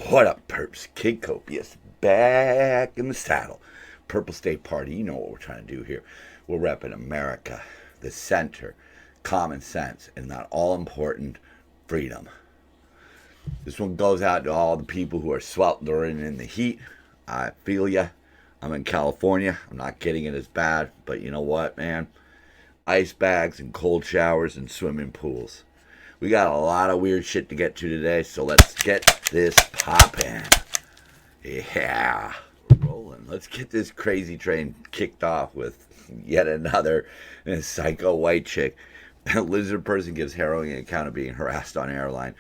What up, perps? Kid Copious back in the saddle. Purple State Party, you know what we're trying to do here. We're repping America, the center, common sense, and that all important freedom. This one goes out to all the people who are sweltering in the heat. I feel ya. I'm in California. I'm not getting it as bad, but you know what, man? Ice bags and cold showers and swimming pools. We got a lot of weird shit to get to today, so let's get this poppin'. Yeah, we're rolling. Let's get this crazy train kicked off with yet another psycho white chick. A lizard person gives harrowing account of being harassed on airline.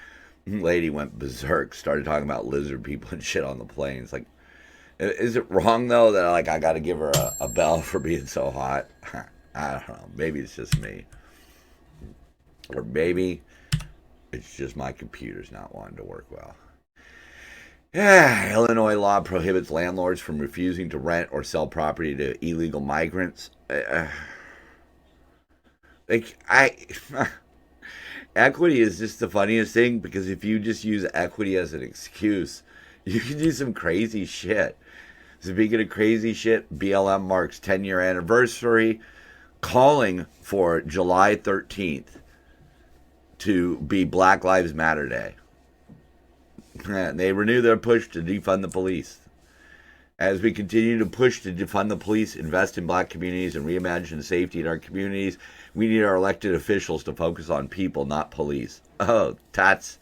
Lady went berserk, started talking about lizard people and shit on the planes. Like, is it wrong though that I got to give her a bell for being so hot? I don't know. Maybe it's just me, or maybe it's just my computer's not wanting to work well. Yeah, Illinois law prohibits landlords from refusing to rent or sell property to illegal migrants. Equity is just the funniest thing, because if you just use equity as an excuse, you can do some crazy shit. Speaking of crazy shit, BLM marks 10-year anniversary, calling for July 13th to be Black Lives Matter Day. And they renew their push to defund the police. As we continue to push to defund the police, invest in black communities, and reimagine safety in our communities, we need our elected officials to focus on people, not police. Oh, that's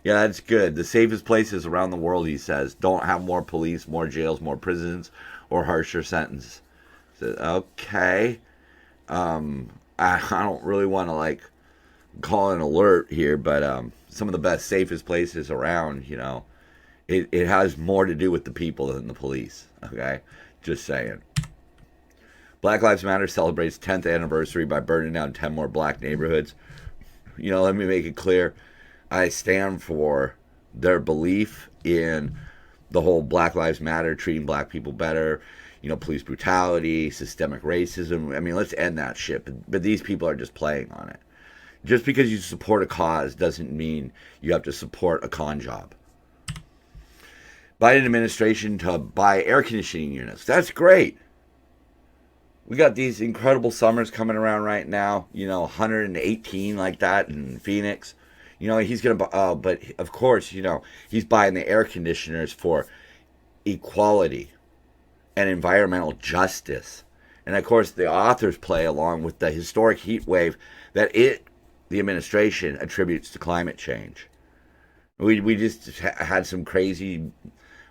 good. The safest places around the world, he says, don't have more police, more jails, more prisons, or harsher sentences. So, okay. I don't really want to call an alert here, but some of the best, safest places around, it has more to do with the people than the police. Okay, just saying. Black Lives Matter celebrates 10th anniversary by burning down 10 more black neighborhoods. Let me make it clear. I stand for their belief in the whole Black Lives Matter, treating black people better, police brutality, systemic racism. I mean, let's end that shit. But these people are just playing on it. Just because you support a cause doesn't mean you have to support a con job. Biden administration to buy air conditioning units. That's great. We got these incredible summers coming around right now. 118 like that in Phoenix. He's going to, but of course, he's buying the air conditioners for equality and environmental justice. And of course, the authors play along with the historic heat wave that the administration attributes to climate change. We just had some crazy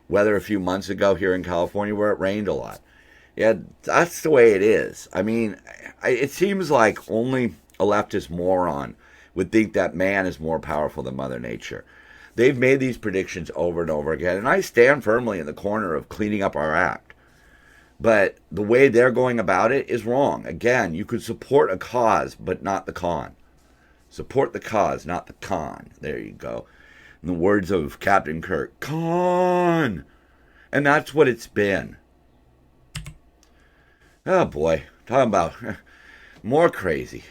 weather a few months ago here in California where it rained a lot. Yeah, that's the way it is. I mean, it seems like only a leftist moron would think that man is more powerful than Mother Nature. They've made these predictions over and over again, and I stand firmly in the corner of cleaning up our act. But the way they're going about it is wrong. Again, you could support a cause, but not the con. Support the cause, not the con. There you go. In the words of Captain Kirk, con! And that's what it's been. Oh boy, talking about more crazy.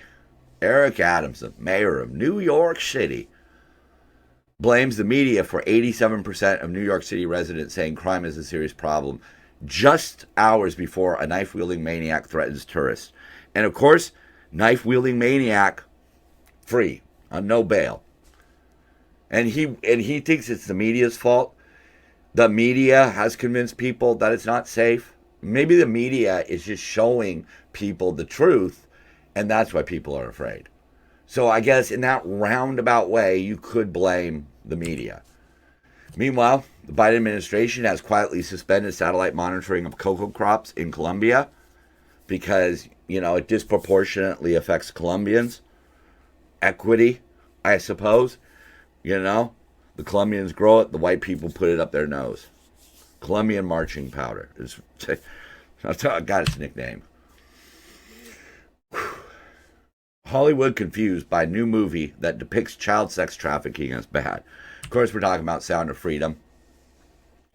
Eric Adams, the mayor of New York City, blames the media for 87% of New York City residents saying crime is a serious problem, just hours before a knife-wielding maniac threatens tourists. And of course, knife-wielding maniac free on no bail. And he thinks it's the media's fault. The media has convinced people that it's not safe. Maybe the media is just showing people the truth, and that's why people are afraid. So I guess in that roundabout way, you could blame the media. Meanwhile, the Biden administration has quietly suspended satellite monitoring of cocoa crops in Colombia because, it disproportionately affects Colombians. Equity, I suppose. The Colombians grow it, the white people put it up their nose. Colombian marching powder. I got its nickname. Hollywood confused by new movie that depicts child sex trafficking as bad. Of course, we're talking about Sound of Freedom.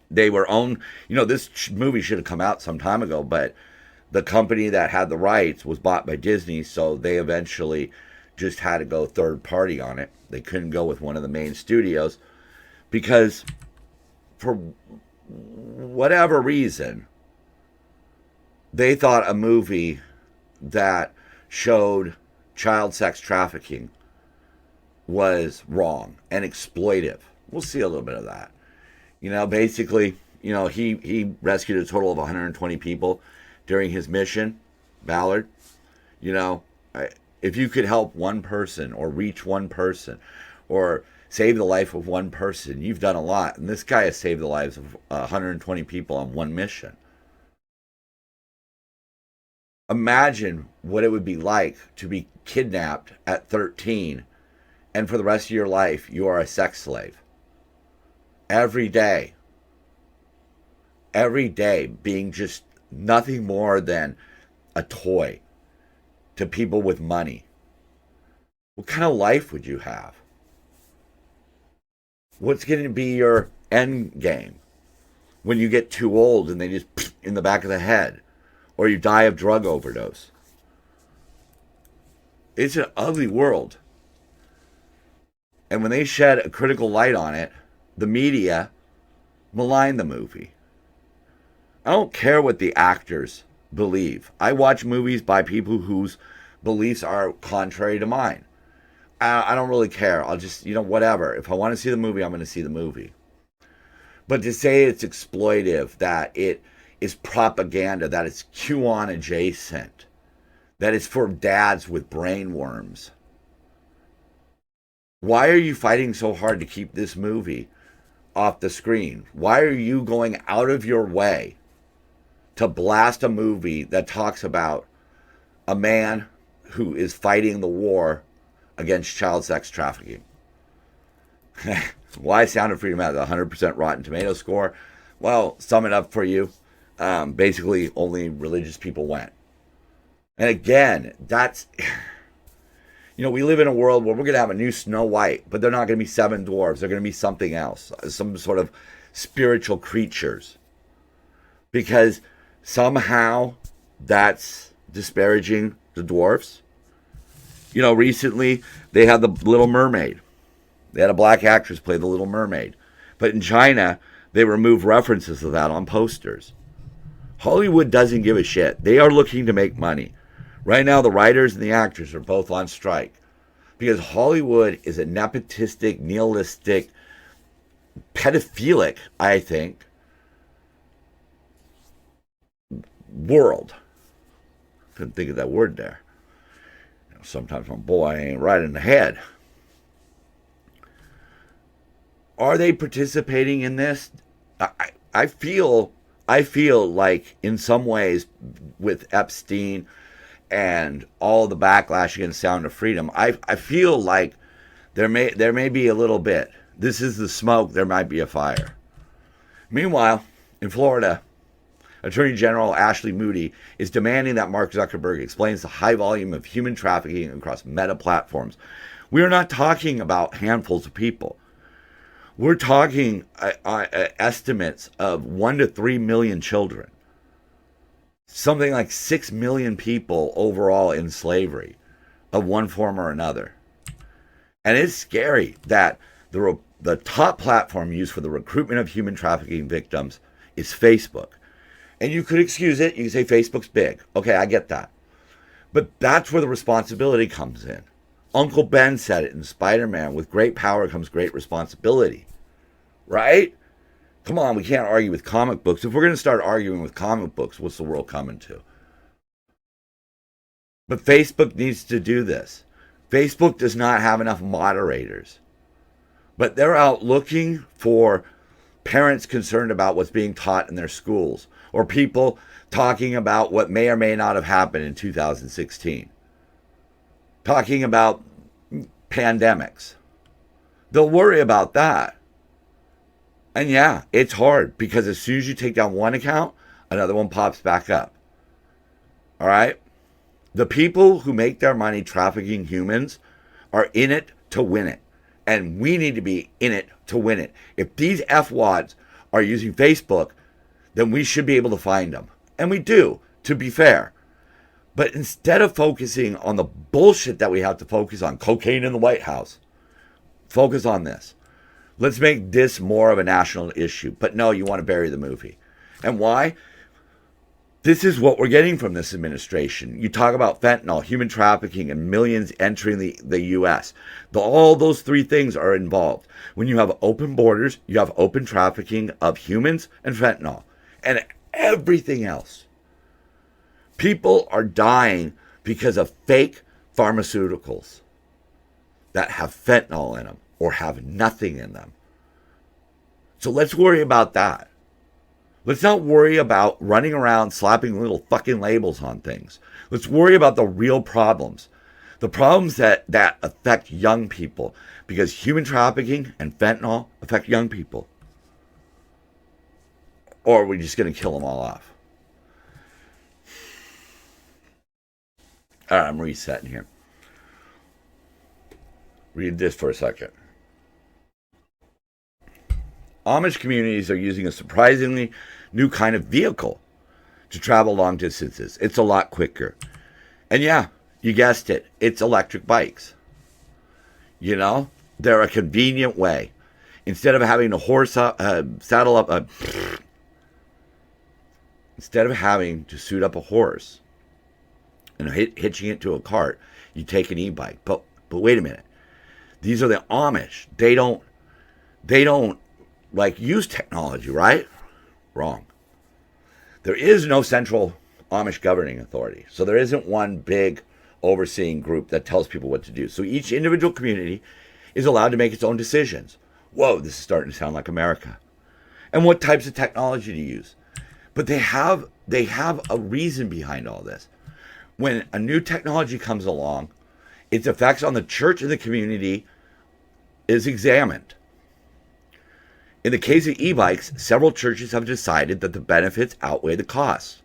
They were owned, this movie should have come out some time ago, but the company that had the rights was bought by Disney, so they eventually just had to go third party on it. They couldn't go with one of the main studios because for whatever reason, they thought a movie that showed child sex trafficking was wrong and exploitive. We'll see a little bit of that. Basically, he rescued a total of 120 people during his mission, Ballard. If you could help one person or reach one person or save the life of one person, you've done a lot. And this guy has saved the lives of 120 people on one mission. Imagine what it would be like to be kidnapped at 13 and for the rest of your life you are a sex slave. Every day being just nothing more than a toy to people with money. What kind of life would you have? What's going to be your end game when you get too old and they just in the back of the head, or you die of drug overdose? It's an ugly world. And when they shed a critical light on it, the media maligned the movie. I don't care what the actors believe. I watch movies by people whose beliefs are contrary to mine. I don't really care. I'll just, whatever. If I want to see the movie, I'm going to see the movie. But to say it's exploitive, that it is propaganda, that it's QAnon adjacent, that it's for dads with brain worms. Why are you fighting so hard to keep this movie off the screen? Why are you going out of your way to blast a movie that talks about a man who is fighting the war against child sex trafficking? Why Sound of Freedom has a 100% Rotten Tomato score? Well, sum it up for you. Basically, only religious people went. And again, that's... we live in a world where we're going to have a new Snow White, but they're not going to be 7 dwarves. They're going to be something else, some sort of spiritual creatures. Because somehow that's disparaging the dwarfs. Recently they had the Little Mermaid. They had a black actress play the Little Mermaid. But in China, they removed references to that on posters. Hollywood doesn't give a shit. They are looking to make money. Right now, the writers and the actors are both on strike because Hollywood is a nepotistic, nihilistic, pedophilic, I think, world. Couldn't think of that word there. Sometimes my boy ain't right in the head. Are they participating in this? I feel like in some ways with Epstein and all the backlash against Sound of Freedom, I feel like there may be a little bit. This is the smoke, there might be a fire. Meanwhile, in Florida, Attorney General Ashley Moody is demanding that Mark Zuckerberg explains the high volume of human trafficking across meta platforms. We are not talking about handfuls of people. We're talking estimates of 1 to 3 million children. Something like 6 million people overall in slavery of one form or another. And it's scary that the top platform used for the recruitment of human trafficking victims is Facebook. And you could excuse it. You can say Facebook's big. Okay, I get that. But that's where the responsibility comes in. Uncle Ben said it in Spider-Man, with great power comes great responsibility. Right? Come on, we can't argue with comic books. If we're going to start arguing with comic books, what's the world coming to? But Facebook needs to do this. Facebook does not have enough moderators. But they're out looking for parents concerned about what's being taught in their schools, or people talking about what may or may not have happened in 2016. Talking about pandemics. They'll worry about that. And yeah, it's hard because as soon as you take down one account, another one pops back up. All right? The people who make their money trafficking humans are in it to win it. And we need to be in it to win it. If these F-wads are using Facebook, then we should be able to find them. And we do, to be fair. But instead of focusing on the bullshit that we have to focus on, cocaine in the White House, focus on this. Let's make this more of a national issue. But no, you want to bury the movie. And why? This is what we're getting from this administration. You talk about fentanyl, human trafficking, and millions entering the U.S. All those three things are involved. When you have open borders, you have open trafficking of humans and fentanyl and everything else. People are dying because of fake pharmaceuticals that have fentanyl in them or have nothing in them. So let's worry about that. Let's not worry about running around slapping little fucking labels on things. Let's worry about the real problems. The problems that affect young people. Because human trafficking and fentanyl affect young people. Or are we just going to kill them all off? All right, I'm resetting here. Read this for a second. Amish communities are using a surprisingly new kind of vehicle to travel long distances. It's a lot quicker. And yeah, you guessed it. It's electric bikes. You know, they're a convenient way. Instead of having to saddle up instead of having to suit up a horse and hitching it to a cart, you take an e-bike. But wait a minute. These are the Amish. They don't like use technology, right? Wrong. There is no central Amish governing authority. So there isn't one big overseeing group that tells people what to do. So each individual community is allowed to make its own decisions. Whoa, this is starting to sound like America. And what types of technology to use. But they have a reason behind all this. When a new technology comes along, its effects on the church and the community is examined. In the case of e-bikes, several churches have decided that the benefits outweigh the costs.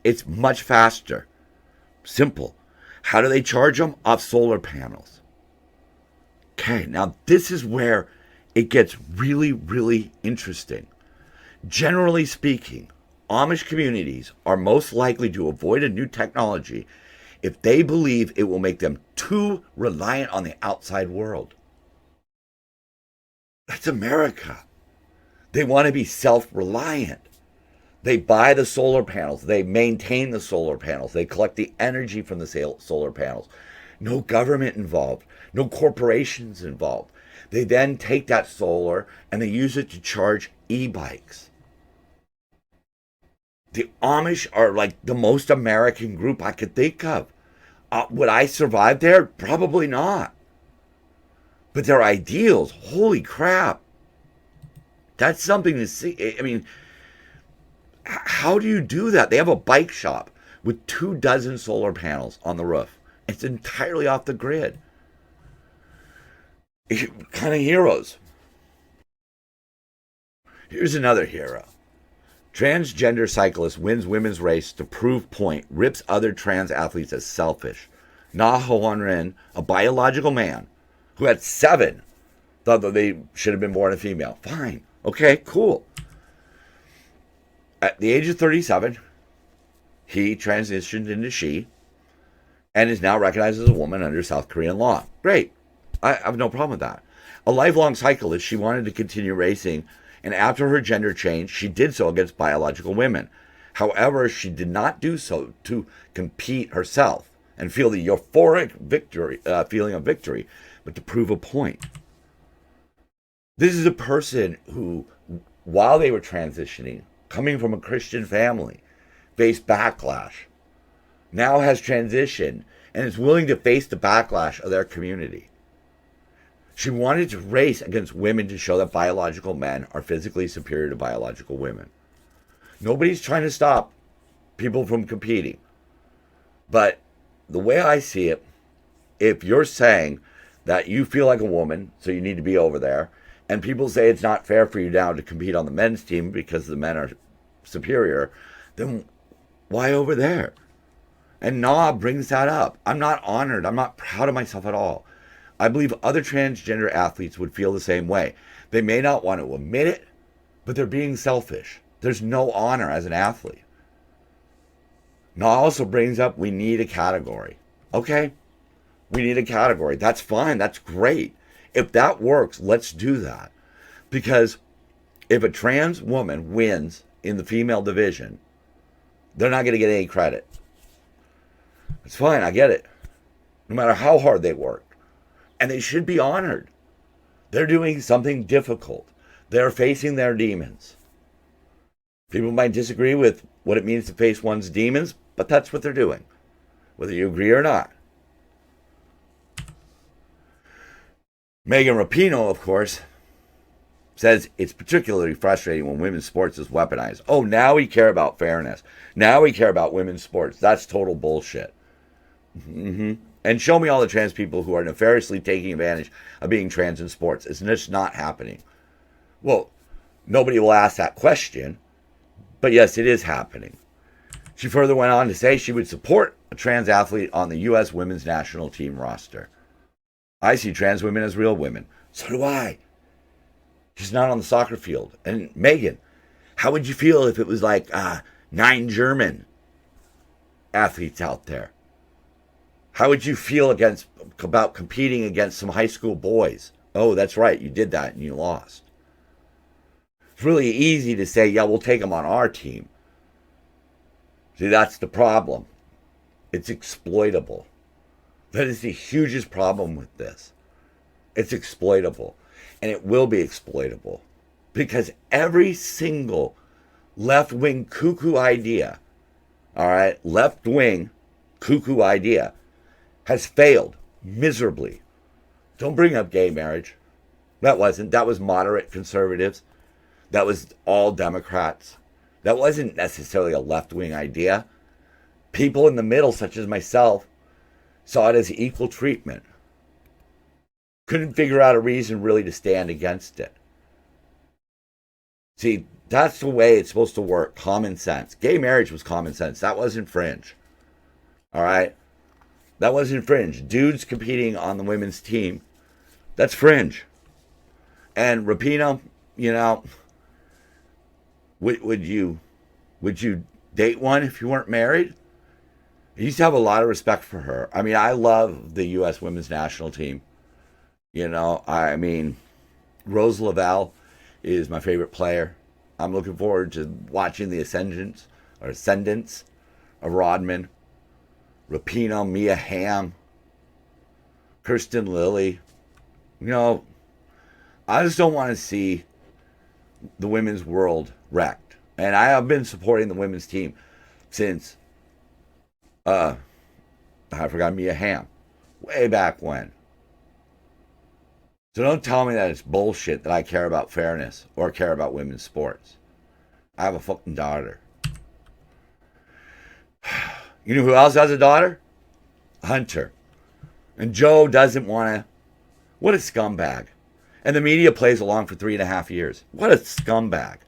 It's much faster. Simple. How do they charge them? Off solar panels. Okay, now this is where it gets really, really interesting. Generally speaking, Amish communities are most likely to avoid a new technology if they believe it will make them too reliant on the outside world. That's America. They want to be self-reliant. They buy the solar panels. They maintain the solar panels. They collect the energy from the solar panels. No government involved. No corporations involved. They then take that solar and they use it to charge e-bikes. The Amish are like the most American group I could think of. Would I survive there? Probably not. But their ideals, holy crap. That's something to see. I mean, how do you do that? They have a bike shop with 24 solar panels on the roof. It's entirely off the grid. Kind of heroes. Here's another hero. Transgender cyclist wins women's race to prove point, rips other trans athletes as selfish. Na Hoan-Rin, a biological man who had 7, thought that they should have been born a female. Fine. Okay, cool. At the age of 37, he transitioned into she and is now recognized as a woman under South Korean law. Great. I have no problem with that. A lifelong cyclist, she wanted to continue racing, and after her gender change, she did so against biological women. However, she did not do so to compete herself and feel the euphoric feeling of victory, but to prove a point. This is a person who, while they were transitioning, coming from a Christian family, faced backlash, now has transitioned and is willing to face the backlash of their community. She wanted to race against women to show that biological men are physically superior to biological women. Nobody's trying to stop people from competing. But the way I see it, if you're saying that you feel like a woman, so you need to be over there, and people say it's not fair for you now to compete on the men's team because the men are superior, then why over there? And Na brings that up. I'm not honored. I'm not proud of myself at all. I believe other transgender athletes would feel the same way. They may not want to admit it, but they're being selfish. There's no honor as an athlete. Na also brings up we need a category. Okay, we need a category. That's fine. That's great. If that works, let's do that. Because if a trans woman wins in the female division, they're not going to get any credit. It's fine, I get it. No matter how hard they work. And they should be honored. They're doing something difficult. They're facing their demons. People might disagree with what it means to face one's demons, but that's what they're doing, whether you agree or not. Megan Rapinoe, of course, says it's particularly frustrating when women's sports is weaponized. Oh, now we care about fairness. Now we care about women's sports. That's total bullshit. And show me all the trans people who are nefariously taking advantage of being trans in sports. It's just not happening. Well, nobody will ask that question, but yes, it is happening. She further went on to say she would support a trans athlete on the U.S. women's national team roster. I see trans women as real women. So do I. She's not on the soccer field. And Megan, how would you feel if it was like 9 German athletes out there? How would you feel about competing against some high school boys? Oh, that's right, you did that and you lost. It's really easy to say, yeah, we'll take them on our team. See, that's the problem. It's exploitable. That is the hugest problem with this. It's exploitable. And it will be exploitable. Because every single left-wing cuckoo idea, all right, left-wing cuckoo idea has failed miserably. Don't bring up gay marriage. That was moderate conservatives. That was all Democrats. That wasn't necessarily a left-wing idea. People in the middle, such as myself, saw it as equal treatment. Couldn't figure out a reason really to stand against it. See, that's the way it's supposed to work. Common sense. Gay marriage was common sense. That wasn't fringe. All right? That wasn't fringe. Dudes competing on the women's team, that's fringe. And Rapinoe, you know, would you date one if you weren't married? I used to have a lot of respect for her. I mean, I love the U.S. women's national team. You know, I mean, Rose Lavelle is my favorite player. I'm looking forward to watching the ascendants of Rodman, Rapinoe, Mia Hamm, Kirsten Lilly. You know, I just don't want to see the women's world wrecked. And I have been supporting the women's team since, I forgot Mia Hamm, way back when. So don't tell me that it's bullshit that I care about fairness or care about women's sports. I have a fucking daughter. You know who else has a daughter? Hunter. And Joe doesn't want to. What a scumbag. And the media plays along for 3.5 years. What a scumbag.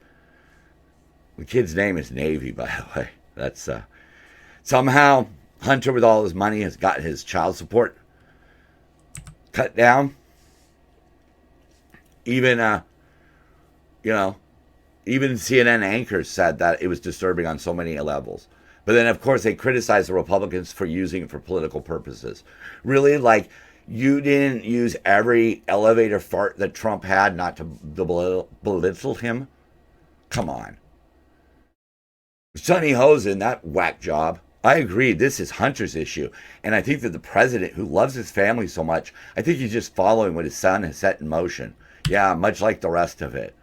The kid's name is Navy, by the way. That's somehow Hunter, with all his money, has got his child support cut down. Even even CNN anchors said that it was disturbing on so many levels. But then, of course, they criticized the Republicans for using it for political purposes. Really, like, you didn't use every elevator fart that Trump had not to belittle him? Come on. Sonny Hosen, that whack job. I agree, this is Hunter's issue. And I think that the president, who loves his family so much, I think he's just following what his son has set in motion. Yeah, much like the rest of it.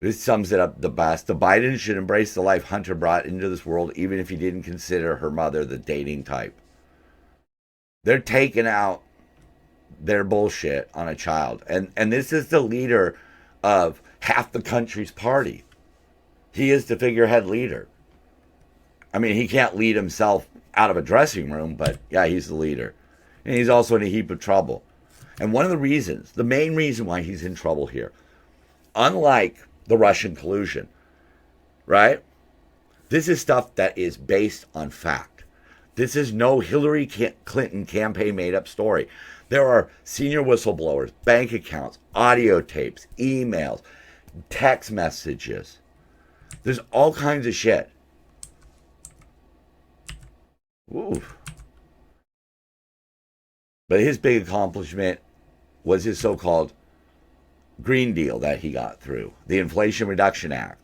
This sums it up the best. The Bidens should embrace the life Hunter brought into this world, even if he didn't consider her mother the dating type. They're taking out their bullshit on a child. And this is the leader of half the country's party. He is the figurehead leader. I mean, he can't lead himself out of a dressing room, but yeah, he's the leader. And he's also in a heap of trouble. And one of the reasons, the main reason why he's in trouble here, unlike the Russian collusion, right? This is stuff that is based on fact. This is no Hillary Clinton campaign made up story. There are senior whistleblowers, bank accounts, audio tapes, emails, text messages. There's all kinds of shit. Ooh. But his big accomplishment was his so-called Green Deal that he got through, the Inflation Reduction Act.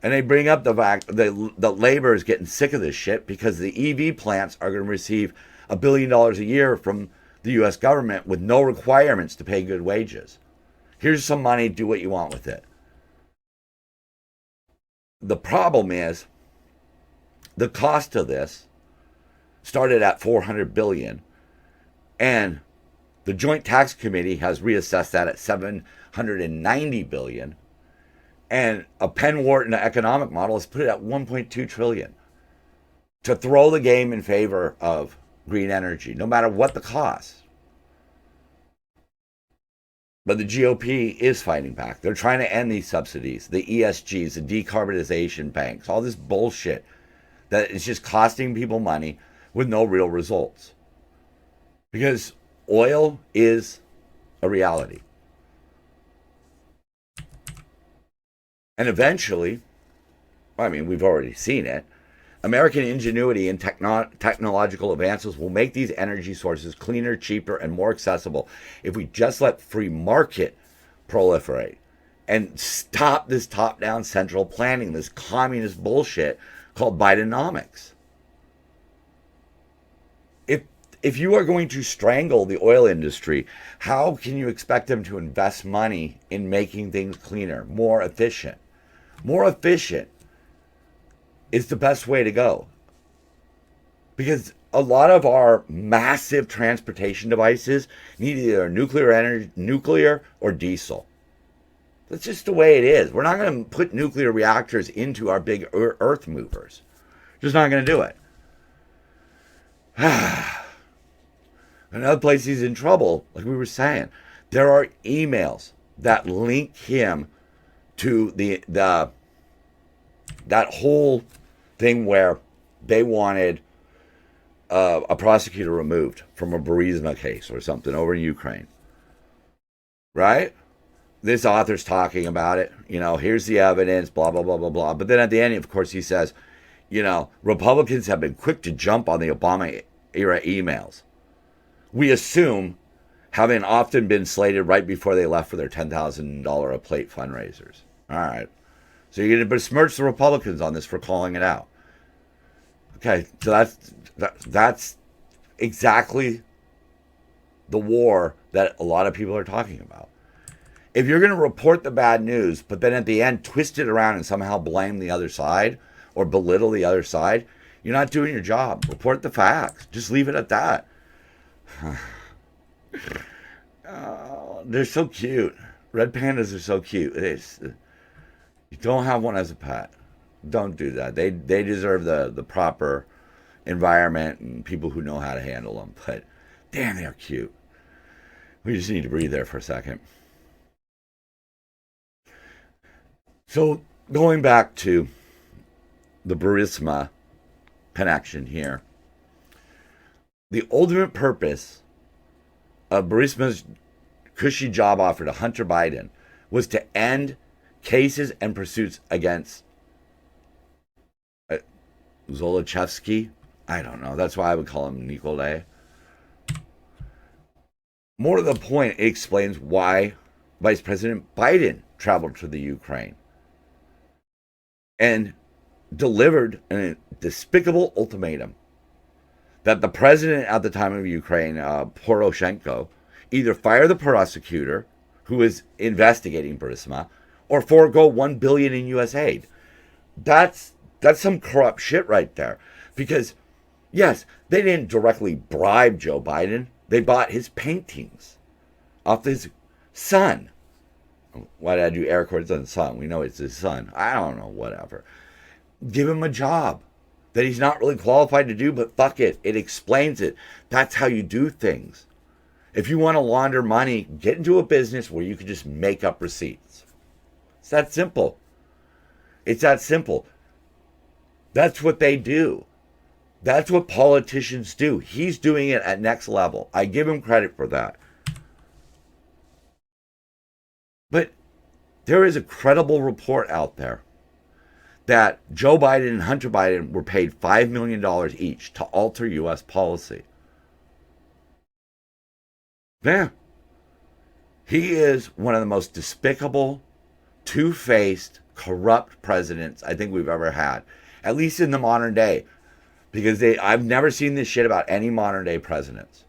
And they bring up the fact that labor is getting sick of this shit because the EV plants are going to receive $1 billion a year from the U.S. government with no requirements to pay good wages. Here's some money, do what you want with it. The problem is the cost of this started at $400 billion, and the Joint Tax Committee has reassessed that at $790 billion. And a Penn Wharton economic model has put it at $1.2 trillion to throw the game in favor of green energy, no matter what the cost. But the GOP is fighting back. They're trying to end these subsidies, the ESGs, the decarbonization banks, all this bullshit that is just costing people money with no real results. Because oil is a reality. And eventually, I mean, we've already seen it, American ingenuity and technological advances will make these energy sources cleaner, cheaper, and more accessible if we just let free market proliferate and stop this top-down central planning, this communist bullshit called Bidenomics. If you are going to strangle the oil industry, how can you expect them to invest money in making things cleaner, more efficient? More efficient is the best way to go. Because a lot of our massive transportation devices need either nuclear or diesel. That's just the way it is. We're not going to put nuclear reactors into our big earth movers. Just not going to do it. Another place he's in trouble, like we were saying, there are emails that link him to that whole thing where they wanted a prosecutor removed from a Burisma case or something over in Ukraine. Right? This author's talking about it. You know, here's the evidence, blah, blah, blah, blah, blah. But then at the end, of course, he says, you know, Republicans have been quick to jump on the Obama era emails. We assume, having often been slated right before they left for their $10,000 a plate fundraisers. All right. So you're going to besmirch the Republicans on this for calling it out. Okay, so that's exactly the war that a lot of people are talking about. If you're going to report the bad news, but then at the end twist it around and somehow blame the other side or belittle the other side, you're not doing your job. Report the facts. Just leave it at that. Oh, they're so cute. Red pandas are so cute. You don't have one as a pet. Don't do that. They deserve the proper environment and people who know how to handle them. But damn, they're cute. We just need to breathe there for a second. So going back to the Burisma connection here, the ultimate purpose of Burisma's cushy job offer to Hunter Biden was to end cases and pursuits against Zolochevsky. I don't know. That's why I would call him Nikolai. More to the point, it explains why Vice President Biden traveled to the Ukraine and delivered a despicable ultimatum that the president at the time of Ukraine, Poroshenko, either fire the prosecutor who is investigating Burisma or forego $1 billion in U.S. aid. That's some corrupt shit right there. Because, yes, they didn't directly bribe Joe Biden. They bought his paintings off his son. Why did I do air quotes on son? We know it's his son. I don't know, whatever. Give him a job that he's not really qualified to do, but fuck it. It explains it. That's how you do things. If you want to launder money, get into a business where you can just make up receipts. It's that simple. It's that simple. That's what they do. That's what politicians do. He's doing it at next level. I give him credit for that. But there is a credible report out there that Joe Biden and Hunter Biden were paid $5 million each to alter U.S. policy. Yeah. He is one of the most despicable, two-faced, corrupt presidents I think we've ever had, at least in the modern day. Because I've never seen this shit about any modern day presidents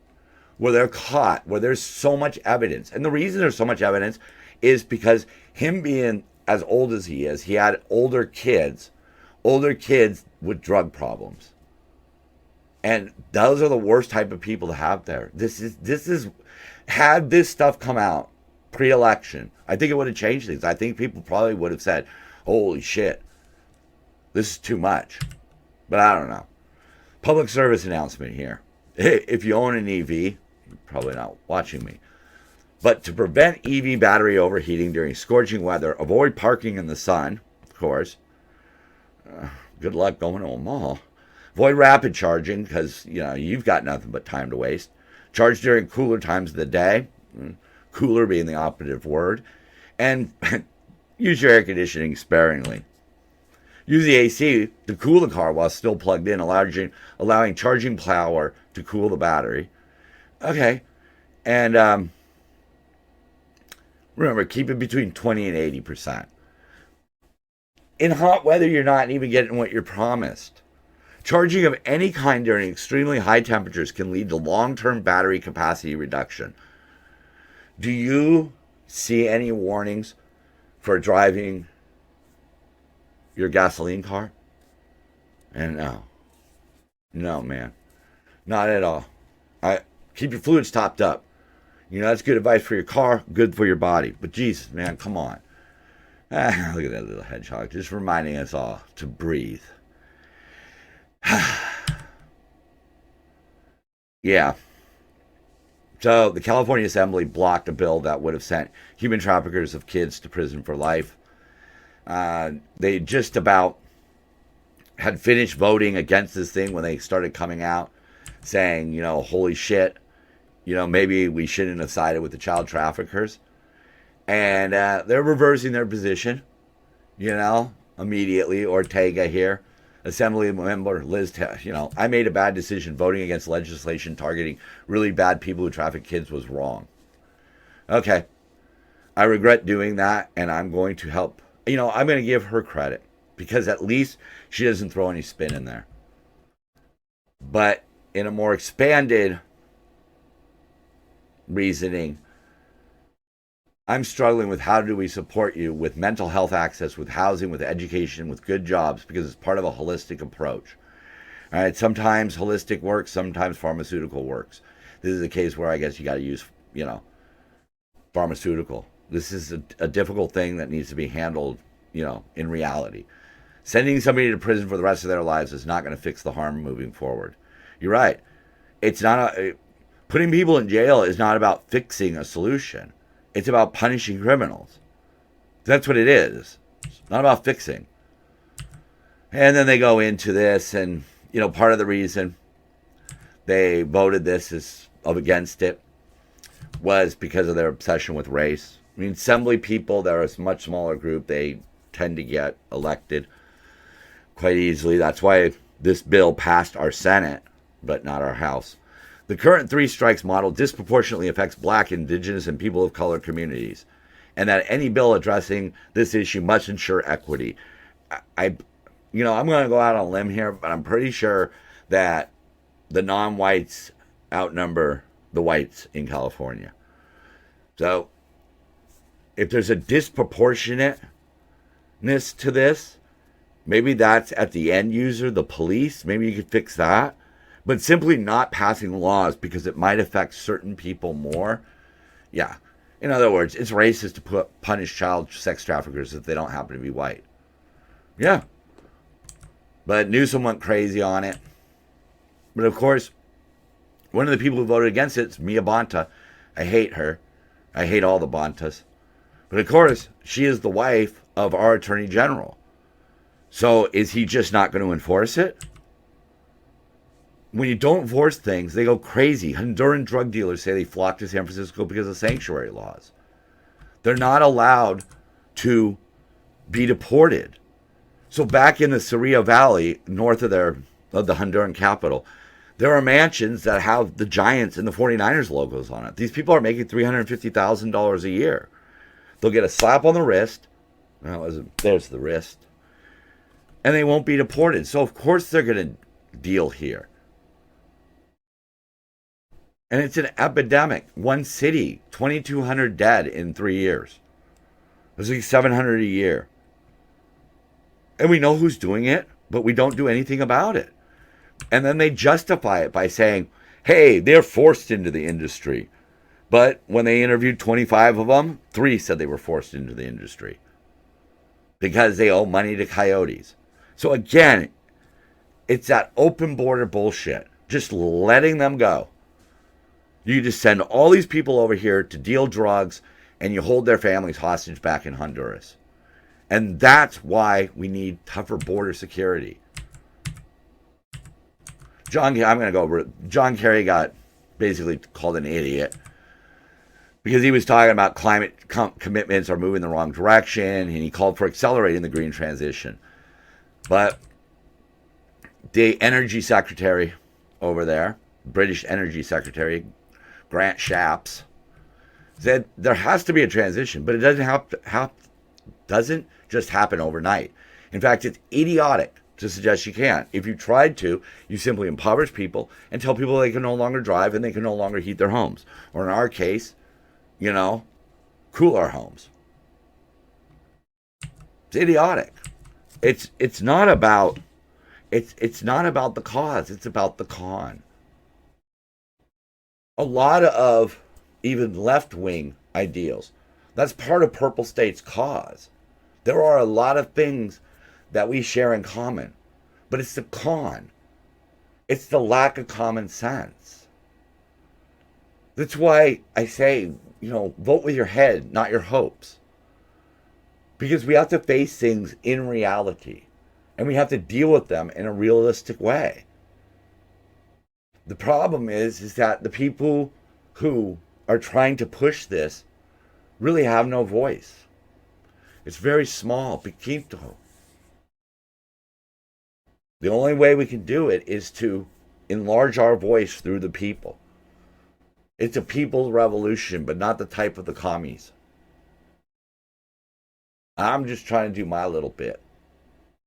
where they're caught, where there's so much evidence. And the reason there's so much evidence is because him being as old as he is, he had older kids with drug problems. And those are the worst type of people to have there. This is had this stuff come out pre-election, I think it would have changed things. I think people probably would have said, holy shit, this is too much. But I don't know. Public service announcement here. If you own an EV, you're probably not watching me. But to prevent EV battery overheating during scorching weather, avoid parking in the sun, of course. Good luck going to a mall. Avoid rapid charging because, you've got nothing but time to waste. Charge during cooler times of the day. Cooler being the operative word. And use your air conditioning sparingly. Use the AC to cool the car while still plugged in, allowing charging power to cool the battery. Okay. And remember, keep it between 20 and 80%. In hot weather, you're not even getting what you're promised. Charging of any kind during extremely high temperatures can lead to long-term battery capacity reduction. Do you see any warnings for driving your gasoline car? And no, man, not at all. Keep your fluids topped up. That's good advice for your car, good for your body. But Jesus, man, come on. Look at that little hedgehog, just reminding us all to breathe. Yeah. So the California Assembly blocked a bill that would have sent human traffickers of kids to prison for life. They just about had finished voting against this thing when they started coming out saying, holy shit, maybe we shouldn't have sided with the child traffickers. And they're reversing their position, immediately. Ortega here, Assembly member Liz, I made a bad decision. Voting against legislation targeting really bad people who traffic kids was wrong. Okay. I regret doing that, and I'm going to help. I'm going to give her credit because at least she doesn't throw any spin in there. But in a more expanded reasoning, I'm struggling with how do we support you with mental health access, with housing, with education, with good jobs, because it's part of a holistic approach. All right, sometimes holistic works, sometimes pharmaceutical works. This is a case where I guess you got to use, pharmaceutical. This is a difficult thing that needs to be handled, in reality. Sending somebody to prison for the rest of their lives is not going to fix the harm moving forward. You're right. It's not putting people in jail is not about fixing a solution. It's about punishing criminals. That's what it is. It's not about fixing. And then they go into this, and part of the reason they voted this against it was because of their obsession with race. I mean, assembly people, they're a much smaller group. They tend to get elected quite easily. That's why this bill passed our Senate, but not our House. The current three strikes model disproportionately affects Black, Indigenous, and people of color communities, and that any bill addressing this issue must ensure equity. I'm going to go out on a limb here, but I'm pretty sure that the non-whites outnumber the whites in California. So if there's a disproportionateness to this, maybe that's at the end user, the police. Maybe you could fix that. But simply not passing laws because it might affect certain people more. Yeah. In other words, it's racist to punish child sex traffickers if they don't happen to be white. Yeah. But Newsom went crazy on it. But of course, one of the people who voted against it is Mia Bonta. I hate her. I hate all the Bontas. But of course, she is the wife of our Attorney General. So is he just not going to enforce it? When you don't enforce things, they go crazy. Honduran drug dealers say they flock to San Francisco because of sanctuary laws. They're not allowed to be deported. So back in the Cerrillo Valley, north of the Honduran capital, There are mansions that have the Giants and the 49ers logos on it. These people are making $350,000 a year. They'll get a slap on the wrist. Well, there's the wrist. And they won't be deported. So, of course, they're going to deal here. And it's an epidemic. One city, 2,200 dead in 3 years. There's like 700 a year. And we know who's doing it, but we don't do anything about it. And then they justify it by saying, hey, they're forced into the industry. But when they interviewed 25 of them, 3 said they were forced into the industry because they owe money to coyotes. So again, it's that open border bullshit. Just letting them go. You just send all these people over here to deal drugs and you hold their families hostage back in Honduras. And that's why we need tougher border security. I'm going to go over it. John Kerry got basically called an idiot because he was talking about climate commitments are moving the wrong direction, and he called for accelerating the green transition. But the energy secretary over there, British energy secretary, Grant Shapps, said there has to be a transition, but it doesn't just happen overnight. In fact, it's idiotic to suggest you can't. If you tried to, you simply impoverish people and tell people they can no longer drive and they can no longer heat their homes. Or in our case, cool our homes. It's idiotic. It's not about the cause, it's about the con. A lot of even left-wing ideals, that's part of Purple State's cause. There are a lot of things that we share in common, but it's the con. It's the lack of common sense. That's why I say, vote with your head, not your hopes. Because we have to face things in reality, and we have to deal with them in a realistic way. The problem is that the people who are trying to push this really have no voice. It's very small, pequeño. The only way we can do it is to enlarge our voice through the people. It's a people's revolution, but not the type of the commies. I'm just trying to do my little bit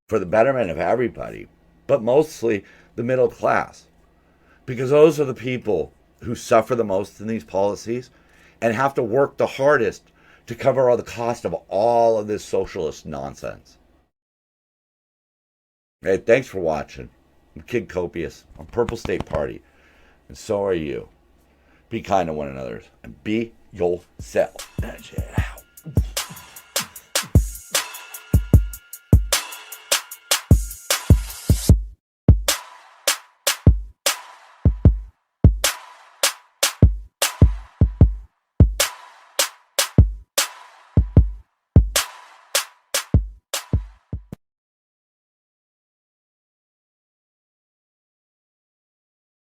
for the betterment of everybody, but mostly the middle class. Because those are the people who suffer the most in these policies and have to work the hardest to cover all the cost of all of this socialist nonsense. Hey, thanks for watching. I'm Kid Copious. I'm Purple State Party. And so are you. Be kind to one another and be yourself. That's it.